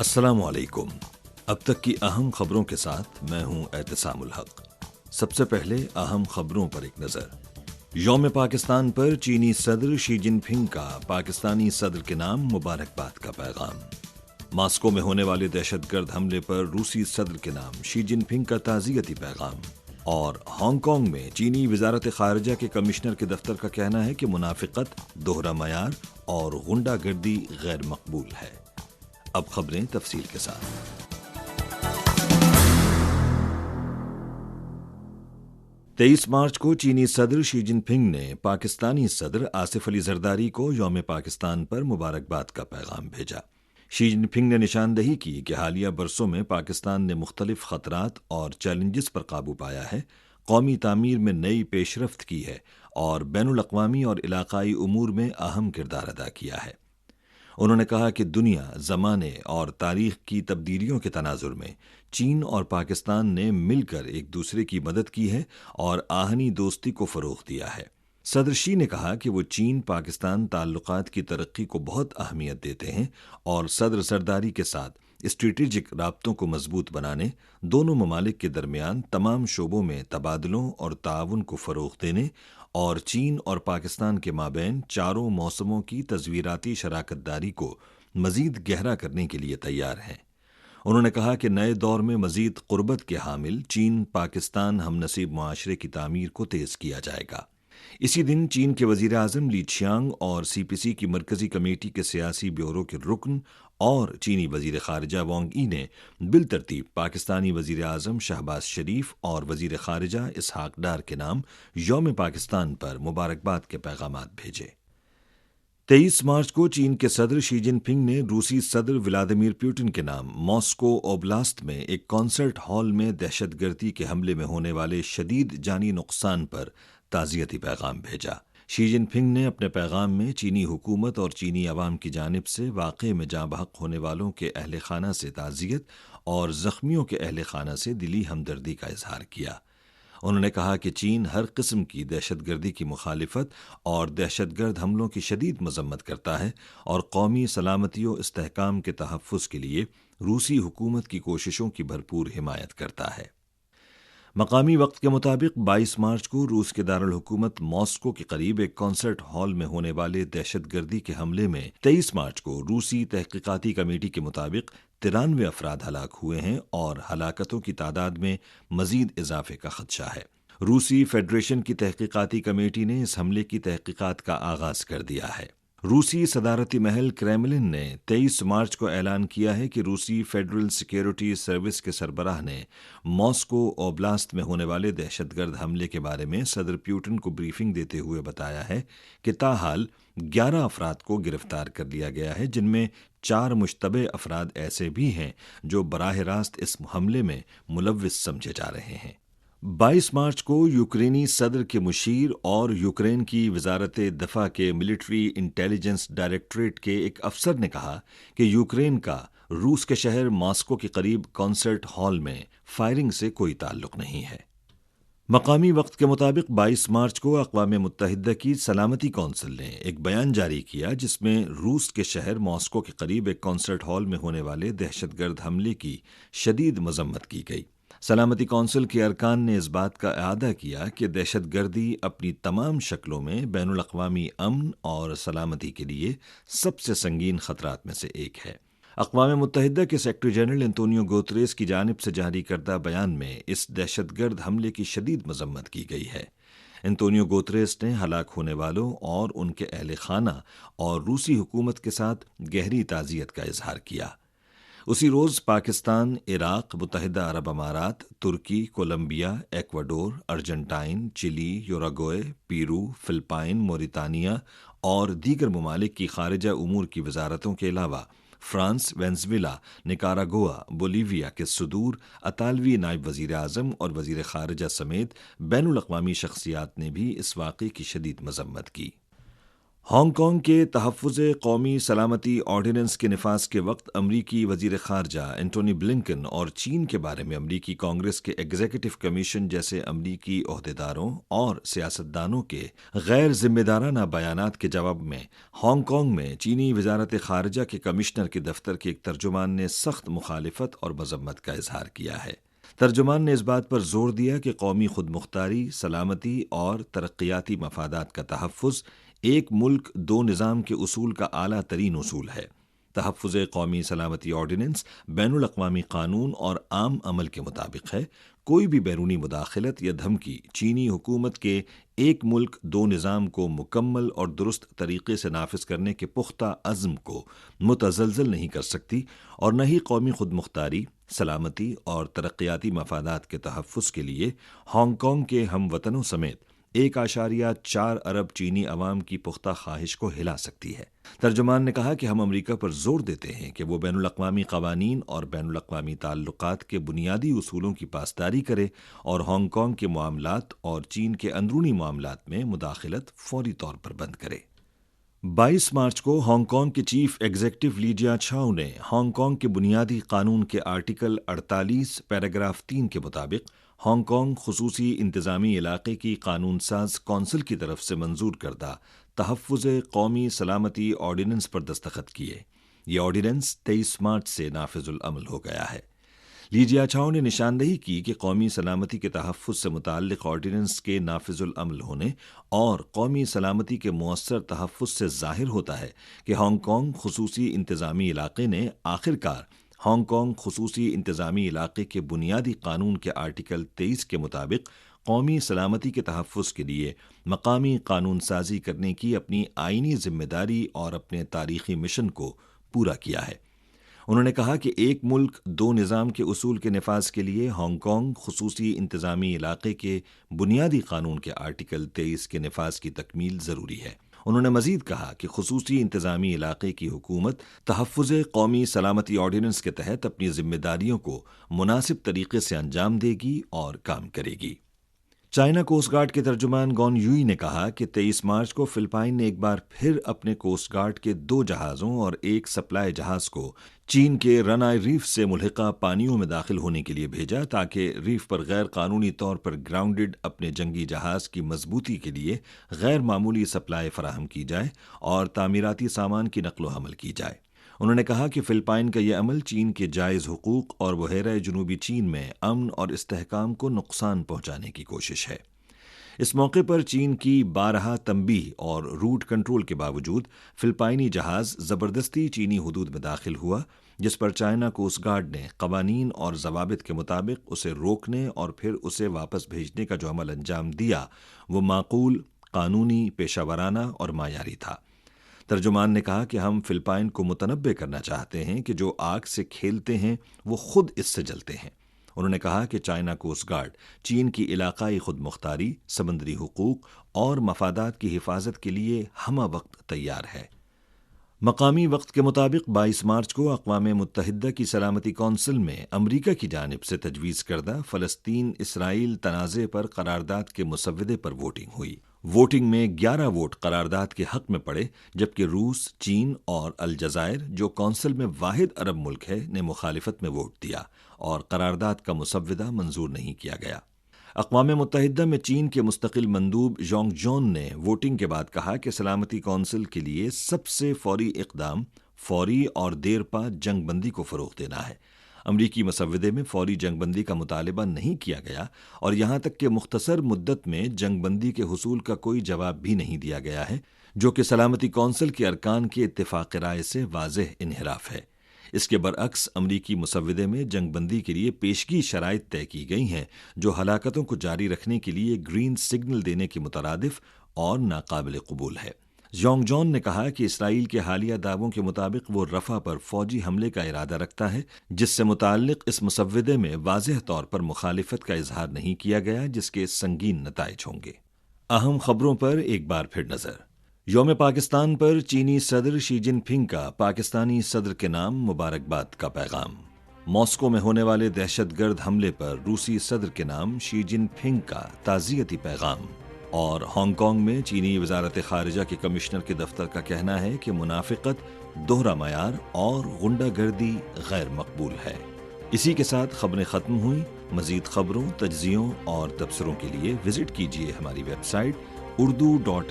السلام علیکم۔ اب تک کی اہم خبروں کے ساتھ میں ہوں اعتصام الحق۔ سب سے پہلے اہم خبروں پر ایک نظر۔ یوم پاکستان پر چینی صدر شی جن پنگ کا پاکستانی صدر کے نام مبارکباد کا پیغام۔ ماسکو میں ہونے والے دہشت گرد حملے پر روسی صدر کے نام شی جن پنگ کا تعزیتی پیغام۔ اور ہانگ کانگ میں چینی وزارت خارجہ کے کمشنر کے دفتر کا کہنا ہے کہ منافقت، دوہرا معیار اور غنڈہ گردی غیر مقبول ہے۔ اب خبریں تفصیل کے ساتھ۔ 23 مارچ کو چینی صدر شی جن پنگ نے پاکستانی صدر آصف علی زرداری کو یوم پاکستان پر مبارکباد کا پیغام بھیجا۔ شی جن پنگ نے نشاندہی کی کہ حالیہ برسوں میں پاکستان نے مختلف خطرات اور چیلنجز پر قابو پایا ہے، قومی تعمیر میں نئی پیش رفت کی ہے اور بین الاقوامی اور علاقائی امور میں اہم کردار ادا کیا ہے۔ انہوں نے کہا کہ دنیا، زمانے اور تاریخ کی تبدیلیوں کے تناظر میں چین اور پاکستان نے مل کر ایک دوسرے کی مدد کی ہے اور آہنی دوستی کو فروغ دیا ہے۔ صدر شی نے کہا کہ وہ چین پاکستان تعلقات کی ترقی کو بہت اہمیت دیتے ہیں اور صدر زرداری کے ساتھ اسٹریٹجک رابطوں کو مضبوط بنانے، دونوں ممالک کے درمیان تمام شعبوں میں تبادلوں اور تعاون کو فروغ دینے اور چین اور پاکستان کے مابین چاروں موسموں کی تصویراتی شراکت داری کو مزید گہرا کرنے کے لیے تیار ہیں۔ انہوں نے کہا کہ نئے دور میں مزید قربت کے حامل چین پاکستان ہم نصیب معاشرے کی تعمیر کو تیز کیا جائے گا۔ اسی دن چین کے وزیر اعظم لی چیانگ اور سی پی سی کی مرکزی کمیٹی کے سیاسی بیورو کے رکن اور چینی وزیر خارجہ وانگ ای نے بالترتیب پاکستانی وزیر اعظم شہباز شریف اور وزیر خارجہ اسحاق ڈار کے نام یوم پاکستان پر مبارکباد کے پیغامات بھیجے۔ 23 مارچ کو چین کے صدر شی جن پنگ نے روسی صدر ولادیمیر پوٹن کے نام ماسکو اوبلاست میں ایک کانسرٹ ہال میں دہشت گردی کے حملے میں ہونے والے شدید جانی نقصان پر تعزیتی پیغام بھیجا۔ شی جن پنگ نے اپنے پیغام میں چینی حکومت اور چینی عوام کی جانب سے واقعے میں جاں بحق ہونے والوں کے اہل خانہ سے تعزیت اور زخمیوں کے اہل خانہ سے دلی ہمدردی کا اظہار کیا۔ انہوں نے کہا کہ چین ہر قسم کی دہشت گردی کی مخالفت اور دہشت گرد حملوں کی شدید مذمت کرتا ہے اور قومی سلامتی و استحکام کے تحفظ کے لیے روسی حکومت کی کوششوں کی بھرپور حمایت کرتا ہے۔ مقامی وقت کے مطابق 22 مارچ کو روس کے دارالحکومت ماسکو کے قریب ایک کانسرٹ ہال میں ہونے والے دہشت گردی کے حملے میں 23 مارچ کو روسی تحقیقاتی کمیٹی کے مطابق 93 افراد ہلاک ہوئے ہیں اور ہلاکتوں کی تعداد میں مزید اضافے کا خدشہ ہے۔ روسی فیڈریشن کی تحقیقاتی کمیٹی نے اس حملے کی تحقیقات کا آغاز کر دیا ہے۔ روسی صدارتی محل کریملن نے 23 مارچ کو اعلان کیا ہے کہ روسی فیڈرل سیکیورٹی سروس کے سربراہ نے ماسکو اوبلاست میں ہونے والے دہشت گرد حملے کے بارے میں صدر پیوٹن کو بریفنگ دیتے ہوئے بتایا ہے کہ تاحال 11 افراد کو گرفتار کر لیا گیا ہے، جن میں 4 مشتبہ افراد ایسے بھی ہیں جو براہ راست اس حملے میں ملوث سمجھے جا رہے ہیں۔ 22 مارچ کو یوکرینی صدر کے مشیر اور یوکرین کی وزارت دفاع کے ملٹری انٹیلیجنس ڈائریکٹوریٹ کے ایک افسر نے کہا کہ یوکرین کا روس کے شہر ماسکو کے قریب کانسرٹ ہال میں فائرنگ سے کوئی تعلق نہیں ہے۔ مقامی وقت کے مطابق 22 مارچ کو اقوام متحدہ کی سلامتی کونسل نے ایک بیان جاری کیا جس میں روس کے شہر ماسکو کے قریب ایک کانسرٹ ہال میں ہونے والے دہشت گرد حملے کی شدید مذمت کی گئی۔ سلامتی کونسل کے ارکان نے اس بات کا اعادہ کیا کہ دہشت گردی اپنی تمام شکلوں میں بین الاقوامی امن اور سلامتی کے لیے سب سے سنگین خطرات میں سے ایک ہے۔ اقوام متحدہ کے سیکرٹری جنرل انتونیو گوتریس کی جانب سے جاری کردہ بیان میں اس دہشت گرد حملے کی شدید مذمت کی گئی ہے۔ انتونیو گوتریس نے ہلاک ہونے والوں اور ان کے اہل خانہ اور روسی حکومت کے ساتھ گہری تعزیت کا اظہار کیا۔ اسی روز پاکستان، عراق، متحدہ عرب امارات، ترکی، کولمبیا، ایکواڈور، ارجنٹائن، چلی، یوراگوئے، پیرو، فلپائن، موریتانیہ اور دیگر ممالک کی خارجہ امور کی وزارتوں کے علاوہ فرانس، وینزویلا، نکاراگوا، بولیویا کے صدور، اطالوی نائب وزیر اعظم اور وزیر خارجہ سمیت بین الاقوامی شخصیات نے بھی اس واقعے کی شدید مذمت کی۔ ہانگ کانگ کے تحفظ قومی سلامتی آرڈیننس کے نفاذ کے وقت امریکی وزیر خارجہ اینٹونی بلنکن اور چین کے بارے میں امریکی کانگریس کے ایگزیکٹو کمیشن جیسے امریکی عہدیداروں اور سیاستدانوں کے غیر ذمہ دارانہ بیانات کے جواب میں ہانگ کانگ میں چینی وزارت خارجہ کے کمشنر کے دفتر کے ایک ترجمان نے سخت مخالفت اور مذمت کا اظہار کیا ہے۔ ترجمان نے اس بات پر زور دیا کہ قومی خود مختاری، سلامتی اور ترقیاتی مفادات کا تحفظ ایک ملک دو نظام کے اصول کا اعلیٰ ترین اصول ہے۔ تحفظ قومی سلامتی آرڈیننس بین الاقوامی قانون اور عام عمل کے مطابق ہے۔ کوئی بھی بیرونی مداخلت یا دھمکی چینی حکومت کے ایک ملک دو نظام کو مکمل اور درست طریقے سے نافذ کرنے کے پختہ عزم کو متزلزل نہیں کر سکتی اور نہ ہی قومی خود مختاری، سلامتی اور ترقیاتی مفادات کے تحفظ کے لیے ہانگ کانگ کے ہم وطنوں سمیت 1.4 ارب چینی عوام کی پختہ خواہش کو ہلا سکتی ہے۔ ترجمان نے کہا کہ ہم امریکہ پر زور دیتے ہیں کہ وہ بین الاقوامی قوانین اور بین الاقوامی تعلقات کے بنیادی اصولوں کی پاسداری کرے اور ہانگ کانگ کے معاملات اور چین کے اندرونی معاملات میں مداخلت فوری طور پر بند کرے۔ 22 مارچ کو ہانگ کانگ کے چیف ایگزیکٹو لی جیا چھاؤ نے ہانگ کانگ کے بنیادی قانون کے آرٹیکل 48 پیراگراف 3 کے مطابق ہانگ کانگ خصوصی انتظامی علاقے کی قانون ساز کونسل کی طرف سے منظور کردہ تحفظ قومی سلامتی آرڈیننس پر دستخط کیے۔ یہ آرڈیننس 23 مارچ سے نافذ العمل ہو گیا ہے۔ لی جیا چھاؤ نے نشاندہی کی کہ قومی سلامتی کے تحفظ سے متعلق آرڈیننس کے نافذ العمل ہونے اور قومی سلامتی کے مؤثر تحفظ سے ظاہر ہوتا ہے کہ ہانگ کانگ خصوصی انتظامی علاقے نے آخرکار ہانگ کانگ خصوصی انتظامی علاقے کے بنیادی قانون کے آرٹیکل 23 کے مطابق قومی سلامتی کے تحفظ کے لیے مقامی قانون سازی کرنے کی اپنی آئینی ذمہ داری اور اپنے تاریخی مشن کو پورا کیا ہے۔ انہوں نے کہا کہ ایک ملک دو نظام کے اصول کے نفاذ کے لیے ہانگ کانگ خصوصی انتظامی علاقے کے بنیادی قانون کے آرٹیکل 23 کے نفاذ کی تکمیل ضروری ہے۔ انہوں نے مزید کہا کہ خصوصی انتظامی علاقے کی حکومت تحفظ قومی سلامتی آرڈیننس کے تحت اپنی ذمہ داریوں کو مناسب طریقے سے انجام دے گی اور کام کرے گی۔ چائنا کوسٹ گارڈ کے ترجمان گون یوئی نے کہا کہ 23 مارچ کو فلپائن نے ایک بار پھر اپنے کوسٹ گارڈ کے 2 جہازوں اور ایک سپلائی جہاز کو چین کے رنائی ریف سے ملحقہ پانیوں میں داخل ہونے کے لیے بھیجا تاکہ ریف پر غیر قانونی طور پر گراؤنڈڈ اپنے جنگی جہاز کی مضبوطی کے لیے غیر معمولی سپلائی فراہم کی جائے اور تعمیراتی سامان کی نقل و حمل کی جائے۔ انہوں نے کہا کہ فلپائن کا یہ عمل چین کے جائز حقوق اور بحیرہ جنوبی چین میں امن اور استحکام کو نقصان پہنچانے کی کوشش ہے۔ اس موقع پر چین کی بارہا تنبیہ اور روٹ کنٹرول کے باوجود فلپائنی جہاز زبردستی چینی حدود میں داخل ہوا، جس پر چائنا کوسٹ گارڈ نے قوانین اور ضوابط کے مطابق اسے روکنے اور پھر اسے واپس بھیجنے کا جو عمل انجام دیا وہ معقول، قانونی، پیشہ ورانہ اور معیاری تھا۔ ترجمان نے کہا کہ ہم فلپائن کو متنبہ کرنا چاہتے ہیں کہ جو آگ سے کھیلتے ہیں وہ خود اس سے جلتے ہیں۔ انہوں نے کہا کہ چائنا کوسٹ گارڈ چین کی علاقائی خود مختاری، سمندری حقوق اور مفادات کی حفاظت کے لیے ہمہ وقت تیار ہے۔ مقامی وقت کے مطابق 22 مارچ کو اقوام متحدہ کی سلامتی کونسل میں امریکہ کی جانب سے تجویز کردہ فلسطین اسرائیل تنازع پر قرارداد کے مسودے پر ووٹنگ ہوئی۔ ووٹنگ میں 11 ووٹ قرارداد کے حق میں پڑے، جبکہ روس، چین اور الجزائر جو کونسل میں واحد عرب ملک ہے نے مخالفت میں ووٹ دیا اور قرارداد کا مسودہ منظور نہیں کیا گیا۔ اقوام متحدہ میں چین کے مستقل مندوب ژانگ جون نے ووٹنگ کے بعد کہا کہ سلامتی کونسل کے لیے سب سے فوری اقدام فوری اور دیر پا جنگ بندی کو فروغ دینا ہے۔ امریکی مسودے میں فوری جنگ بندی کا مطالبہ نہیں کیا گیا اور یہاں تک کہ مختصر مدت میں جنگ بندی کے حصول کا کوئی جواب بھی نہیں دیا گیا ہے، جو کہ سلامتی کونسل کے ارکان کے اتفاق رائے سے واضح انحراف ہے۔ اس کے برعکس امریکی مسودے میں جنگ بندی کے لیے پیشگی شرائط طے کی گئی ہیں جو ہلاکتوں کو جاری رکھنے کے لیے گرین سگنل دینے کے مترادف اور ناقابل قبول ہے۔ ژانگ جون نے کہا کہ اسرائیل کے حالیہ دعووں کے مطابق وہ رفح پر فوجی حملے کا ارادہ رکھتا ہے، جس سے متعلق اس مسودے میں واضح طور پر مخالفت کا اظہار نہیں کیا گیا، جس کے سنگین نتائج ہوں گے۔ اہم خبروں پر ایک بار پھر نظر۔ یوم پاکستان پر چینی صدر شی جن پنگ کا پاکستانی صدر کے نام مبارکباد کا پیغام۔ ماسکو میں ہونے والے دہشت گرد حملے پر روسی صدر کے نام شی جن پنگ کا تعزیتی پیغام۔ اور ہانگ کانگ میں چینی وزارت خارجہ کے کمشنر کے دفتر کا کہنا ہے کہ منافقت، دوہرا معیار اور غنڈہ گردی غیر مقبول ہے۔ اسی کے ساتھ خبریں ختم ہوئیں۔ مزید خبروں، تجزیوں اور تبصروں کے لیے وزٹ کیجیے ہماری ویب سائٹ urdu.cri.cn۔